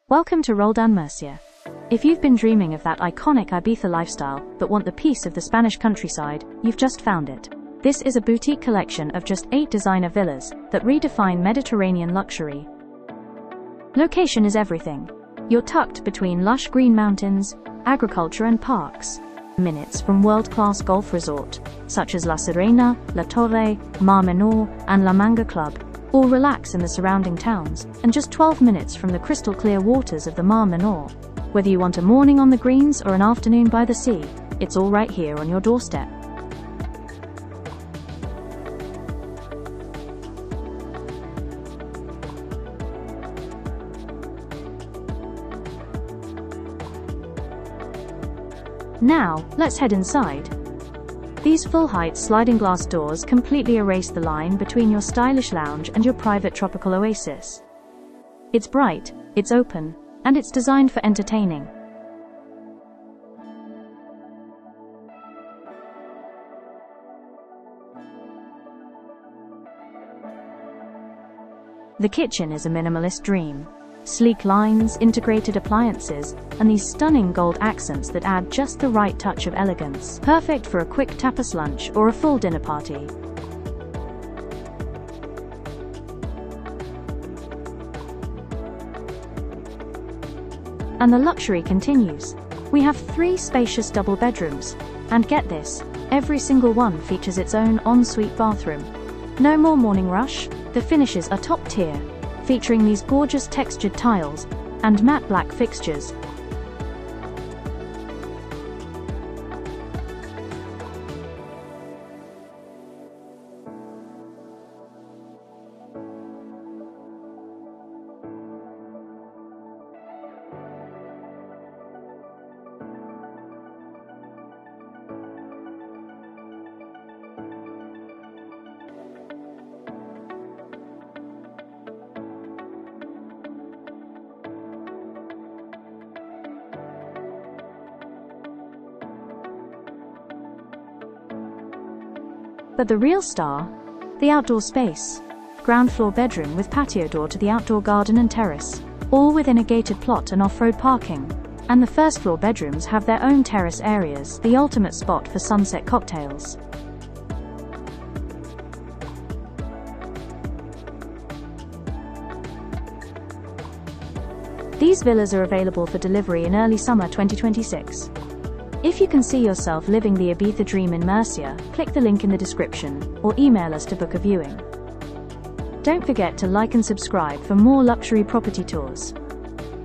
Welcome to Roldan, Murcia. If you've been dreaming of that iconic Ibiza lifestyle but want the peace of the Spanish countryside, you've just found it. This is a boutique collection of just 8 designer villas that redefine Mediterranean luxury. Location is everything. You're tucked between lush green mountains, agriculture and parks. Minutes from world-class golf resort, such as La Sirena, La Torre, Mar Menor, and La Manga Club, or relax in the surrounding towns, and just 12 minutes from the crystal-clear waters of the Mar Menor. Whether you want a morning on the greens or an afternoon by the sea, it's all right here on your doorstep. Now, let's head inside. These full-height sliding glass doors completely erase the line between your stylish lounge and your private tropical oasis. It's bright, it's open, and it's designed for entertaining. The kitchen is a minimalist dream. Sleek lines, integrated appliances, and these stunning gold accents that add just the right touch of elegance. Perfect for a quick tapas lunch or a full dinner party. And the luxury continues. We have 3 spacious double bedrooms. And get this, every single one features its own ensuite bathroom. No more morning rush, the finishes are top tier, featuring these gorgeous textured tiles and matte black fixtures. But the real star? The outdoor space. Ground floor bedroom with patio door to the outdoor garden and terrace, all within a gated plot and off-road parking. And the first floor bedrooms have their own terrace areas, the ultimate spot for sunset cocktails. These villas are available for delivery in early summer 2026. If you can see yourself living the Ibiza dream in Murcia, click the link in the description, or email us to book a viewing. Don't forget to like and subscribe for more luxury property tours.